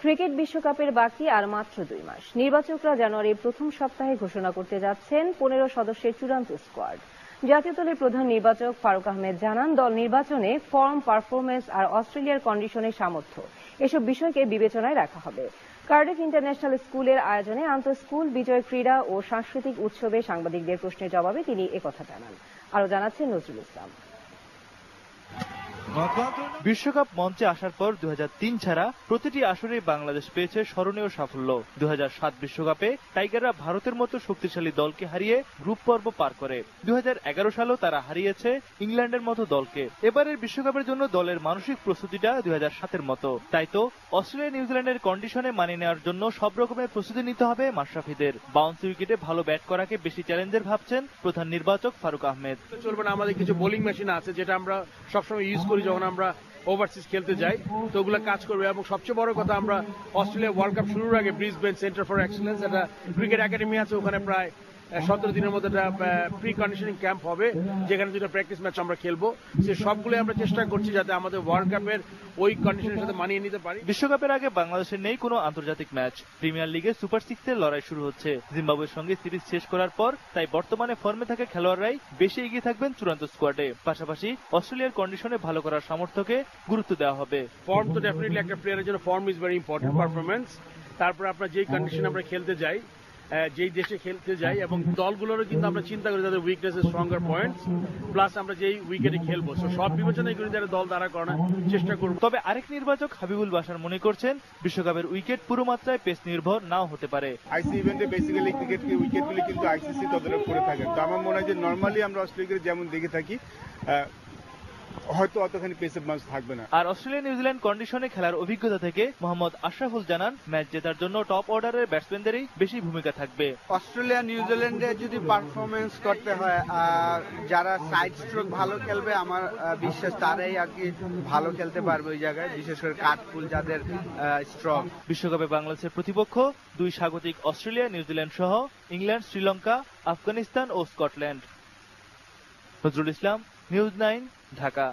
Cricket বিশ্বকাপের বাকি আর মাত্র 2 মাস। নির্বাচকরা জানুয়ারির প্রথম সপ্তাহে ঘোষণা করতে যাচ্ছেন 15 সদস্যের চূড়ান্ত স্কোয়াড। জাতীয় দলের প্রধান নির্বাচক ফারুক আহমেদ জানান, দল নির্বাচনে ফর্ম, পারফরমেন্স আর অস্ট্রেলিয়ার কন্ডিশনের সামর্থ্য এসব বিষয়কে বিবেচনায় রাখা হবে। কার্ডিফ ইন্টারন্যাশনাল স্কুলের আয়োজনে আন্তঃ স্কুল বিজয় ক্রীড়া ও সাংস্কৃতিক উৎসবে সাংবাদিকদের প্রশ্নের জবাবে তিনি একথা জানান। আরো জানাচ্ছেন নজরুল ইসলাম। বিশ্বকাপ মঞ্চে আসার পর 2003 ছাড়া প্রতিটি আসরেই বাংলাদেশ পেয়েছে স্মরণীয় সাফল্য। 2007 বিশ্বকাপে টাইগাররা ভারতের মতো শক্তিশালী দলকে হারিয়ে গ্রুপ পর্ব পার করে। 2011 সালেও তারা হারিয়েছে ইংল্যান্ডের মতো দলকে। এবারের বিশ্বকাপের জন্য দলের মানসিক প্রস্তুতিটা 2007-এর মতো। তাই তো অস্ট্রেলিয়া নিউজিল্যান্ডের কন্ডিশনে মানিয়ে নেওয়ার জন্য সব রকমের প্রস্তুতি নিতে হবে মাশরাফিদের। বাউন্সি উইকেটে ভালো ব্যাট করাকে বেশি চ্যালেঞ্জের ভাবছেন প্রধান নির্বাচক ফারুক আহমেদ। চলবে না, আমাদের কিছু বোলিং মেশিন আছে যেটা আমরা সবসময় ইউজ করি যখন আমরা ওভারসিজ খেলতে যাই, তো ওগুলো কাজ করবে। এবং সবচেয়ে বড় কথা, আমরা অস্ট্রেলিয়া ওয়ার্ল্ড কাপ শুরুর আগে ব্রিসবেন সেন্টার ফর এক্সেলেন্স, একটা ক্রিকেট একাডেমি আছে, ওখানে প্রায় 17 দিনের মধ্যে একটা প্রি কন্ডিশনিং ক্যাম্প হবে, যেখানে দুটো প্র্যাকটিস ম্যাচ আমরা খেলবো। সে সবগুলো আমরা চেষ্টা করছি যাতে আমাদের ওয়ার্ল্ড কাপের ওই কন্ডিশনের সাথে মানিয়ে নিতে পারি। বিশ্বকাপের আগে বাংলাদেশের নেই কোনো আন্তর্জাতিক ম্যাচ। প্রিমিয়ার লিগে সুপার 6-এর লড়াই শুরু হচ্ছে। জিম্বাবুয়ের সঙ্গে সিরিজ শেষ করার পর তাই বর্তমানে ফর্মে থাকা খেলোয়াড়রাই বেশি এগিয়ে থাকবেন চূড়ান্ত স্কোয়াডে। পাশাপাশি অস্ট্রেলিয়ার কন্ডিশনে ভালো করার সামর্থ্যকে গুরুত্ব দেওয়া হবে। ফর্ম তো ডেফিনেটলি একটা প্লেয়ারের জন্য form is very important, performance. তারপর আপনার যেই কন্ডিশনে আমরা খেলতে যাই, যেই দেশে খেলতে যাই, এবং দলগুলোরও কিন্তু আমরা চিন্তা করি তাদের উইকনেস, স্ট্রঙ্গার পয়েন্টস, প্লাস আমরা যেই উইকেটে খেলবো, সব বিবেচনায় করে তারা দল দাঁড়া করানোর চেষ্টা করব। তবে আরেক নির্বাচক হাবিবুল বাশার মনে করছেন, বিশ্বকাপের উইকেট পুরো মাত্রায় পেস নির্ভর নাও হতে পারে। আইসি ইভেন্টে বেসিক্যালি ক্রিকেট উইকেটগুলি কিন্তু আইসিসি তদারক করে থাকেন। তো আমার মনে হয় যে নর্মালি আমরা অস্ট্রেলিয়াকে যেমন দেখে থাকি, হয়তো অতখানি পেসের ম্যাচ থাকবে না। আর অস্ট্রেলিয়া নিউজিল্যান্ড কন্ডিশনে খেলার অভিজ্ঞতা থেকে মোহাম্মদ আশরাফুল জানান, ম্যাচ জেতার জন্য টপ অর্ডারের ব্যাটসম্যানদেরই বেশি ভূমিকা থাকবে। অস্ট্রেলিয়া নিউজিল্যান্ডে যদি পারফরমেন্স করতে হয়, আর যারা সাইড স্ট্রোক ভালো খেলবে, আমার বিশ্বাস তারাই আর কি ভালো খেলতে পারবে ওই জায়গায়, বিশেষ করে কাঠপুল যাদের স্ট্রং। বিশ্বকাপে বাংলাদেশের প্রতিপক্ষ 2 স্বাগতিক অস্ট্রেলিয়া, নিউজিল্যান্ড সহ ইংল্যান্ড, শ্রীলঙ্কা, আফগানিস্তান ও স্কটল্যান্ড। নজরুল ইসলাম, নিউজ 9, ঢাকা।